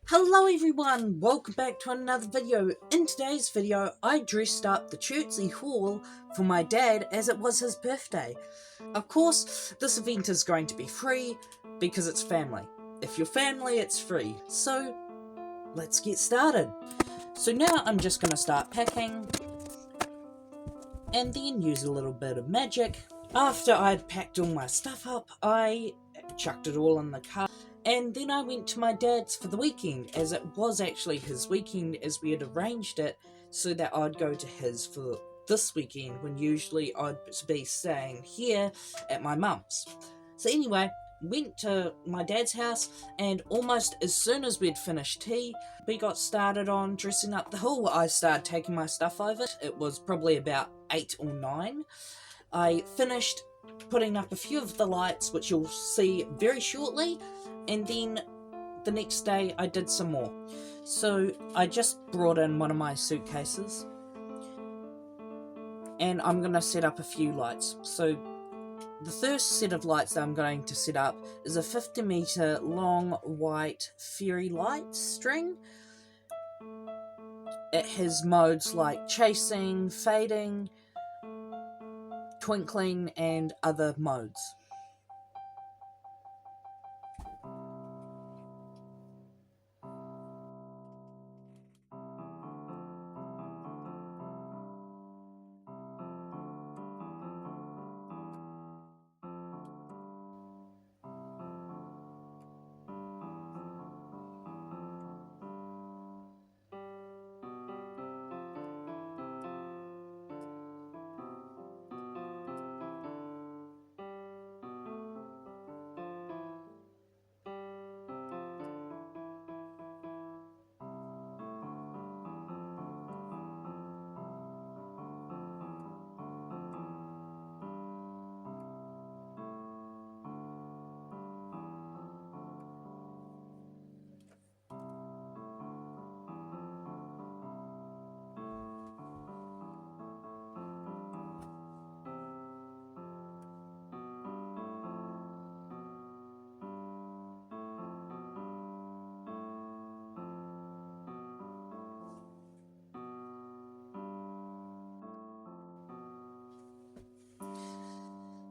Hello everyone, welcome back to another video. In today's video, I dressed up the Chertsey Hall for my dad as it was his birthday. Of course, this event is going to be free because it's family. If you're family, it's free. So, let's get started. So now I'm just going to start packing and then use a little bit of magic. After I'd packed all my stuff up, I chucked it all in the car. And then I went to my dad's for the weekend, as it was actually his weekend, as we had arranged it so that I'd go to his for this weekend, when usually I'd be staying here at my mum's. So anyway, went to my dad's house, and almost as soon as we'd finished tea, we got started on dressing up the hall. I started taking my stuff over. It was probably about 8 or 9. I finished putting up a few of the lights, which you'll see very shortly, and then the next day I did some more. So I just brought in one of my suitcases and I'm going to set up a few lights. So the first set of lights that I'm going to set up is a 50-meter long white fairy light string. It has modes like chasing, fading, twinkling and other modes.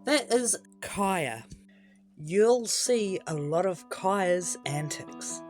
That is Kaya. You'll see a lot of Kaya's antics.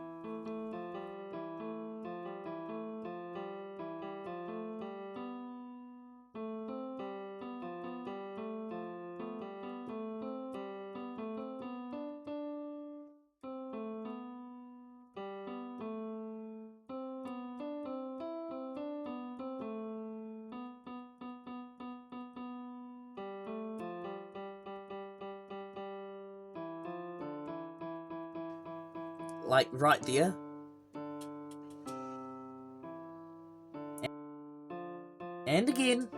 Like right there. And again.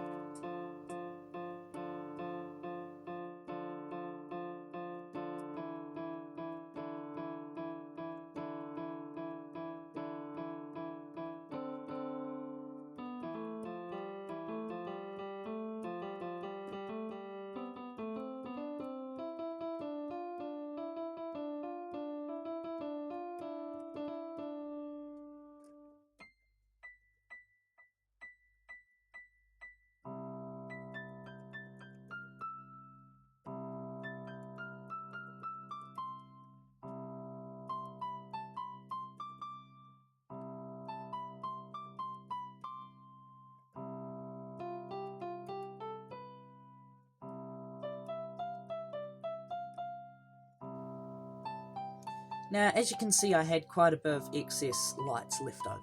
Now, as you can see, I had quite a bit of excess lights left over.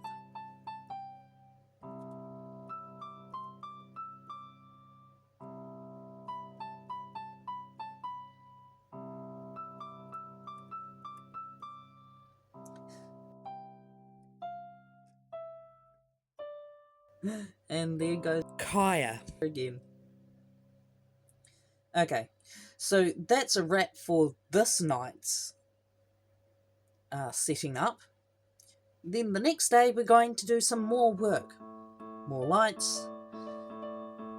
And there goes Kaya again. Okay, so that's a wrap for this night's setting up. Then the next day we're going to do some more work. More lights.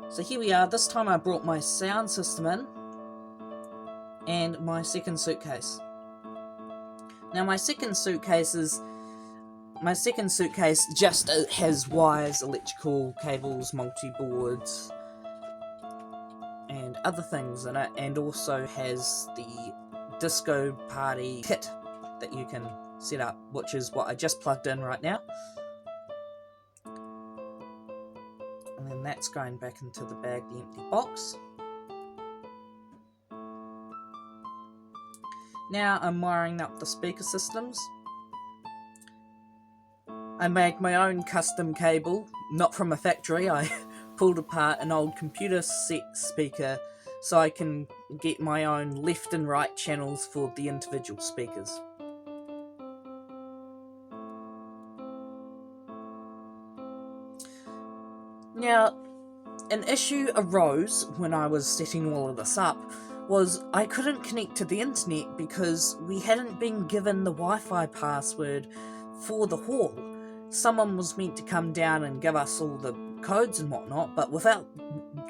So here we are. This time I brought my sound system in and my second suitcase. Now my second suitcase is my second suitcase just has wires, electrical cables, multi-boards, and other things in it, and also has the disco party kit that you can set up, which is what I just plugged in right now. And then that's going back into the bag, the empty box. Now I'm wiring up the speaker systems. I made my own custom cable, not from a factory. I pulled apart an old computer set speaker so I can get my own left and right channels for the individual speakers. Now, an issue arose when I was setting all of this up was I couldn't connect to the internet because we hadn't been given the Wi-Fi password for the hall. Someone was meant to come down and give us all the codes and whatnot, but without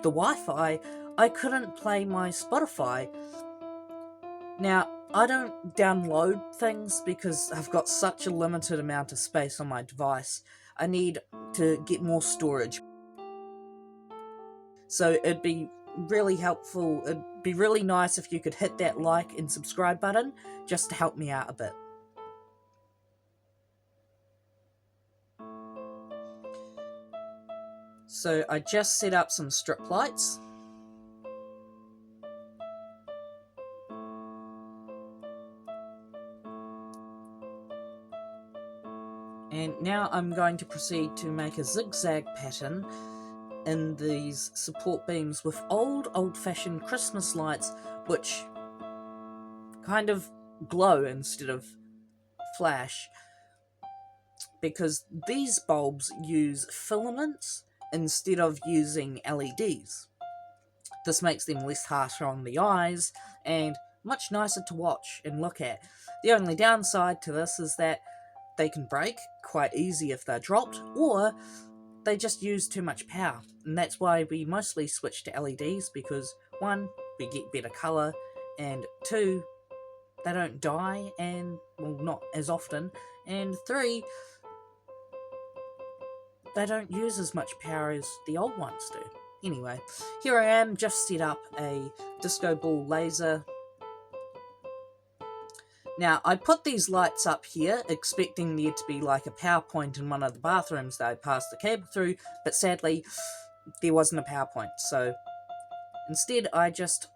the Wi-Fi, I couldn't play my Spotify. Now, I don't download things because I've got such a limited amount of space on my device. I need to get more storage. So it'd be really helpful, it'd be really nice if you could hit that like and subscribe button just to help me out a bit. So I just set up some strip lights. And now I'm going to proceed to make a zigzag pattern in these support beams with old-fashioned Christmas lights which kind of glow instead of flash, because these bulbs use filaments instead of using LEDs. This makes them less harsh on the eyes and much nicer to watch and look at. The only downside to this is that they can break quite easy if they're dropped, or they just use too much power, and that's why we mostly switch to LEDs, because 1, we get better colour, and 2, they don't die, and, well, not as often, and 3, they don't use as much power as the old ones do. Anyway, here I am, just set up a disco ball laser. Now, I put these lights up here, expecting there to be like a power point in one of the bathrooms that I passed the cable through, but sadly, there wasn't a power point, so instead I just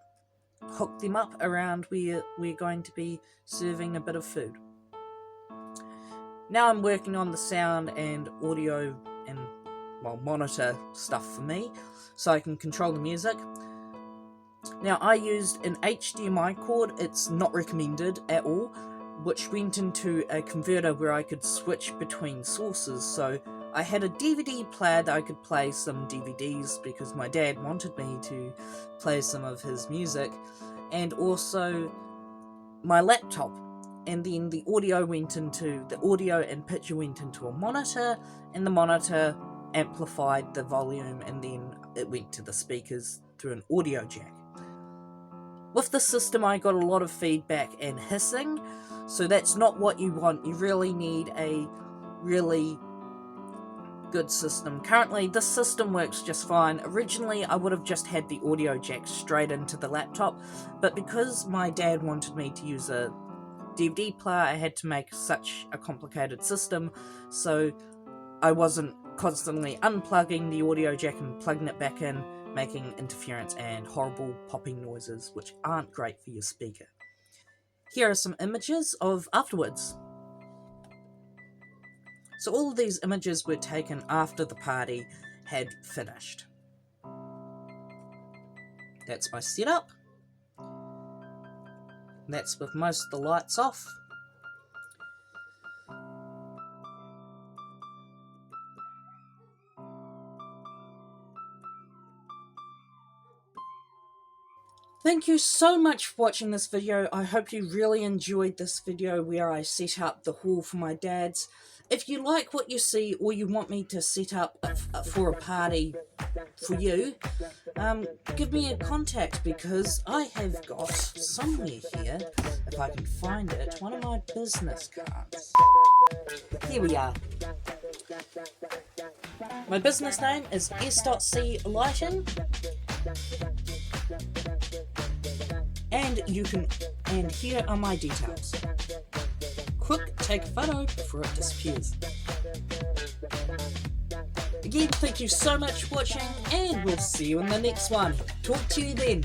hooked them up around where we're going to be serving a bit of food. Now I'm working on the sound and audio and, well, monitor stuff for me, so I can control the music. Now, I used an HDMI cord, it's not recommended at all, which went into a converter where I could switch between sources. So I had a DVD player that I could play some DVDs because my dad wanted me to play some of his music, and also my laptop. And then the audio and picture went into a monitor, and the monitor amplified the volume, and then it went to the speakers through an audio jack. With the system, I got a lot of feedback and hissing, so that's not what you want. You really need a really good system. Currently, this system works just fine. Originally, I would have just had the audio jack straight into the laptop, but because my dad wanted me to use a DVD player, I had to make such a complicated system, so I wasn't constantly unplugging the audio jack and plugging it back in, making interference and horrible popping noises, which aren't great for your speaker. Here are some images of afterwards. So all of these images were taken after the party had finished. That's my setup. That's with most of the lights off. Thank you so much for watching this video. I hope you really enjoyed this video where I set up the hall for my dad's. If you like what you see, or you want me to set up for a party for you, give me a contact, because I have got somewhere here, if I can find it, one of my business cards. Here we are. My business name is S.C Lighting, and here are my details. Quick, take a photo before it disappears. Again, thank you so much for watching, and we'll see you in the next one. Talk to you then.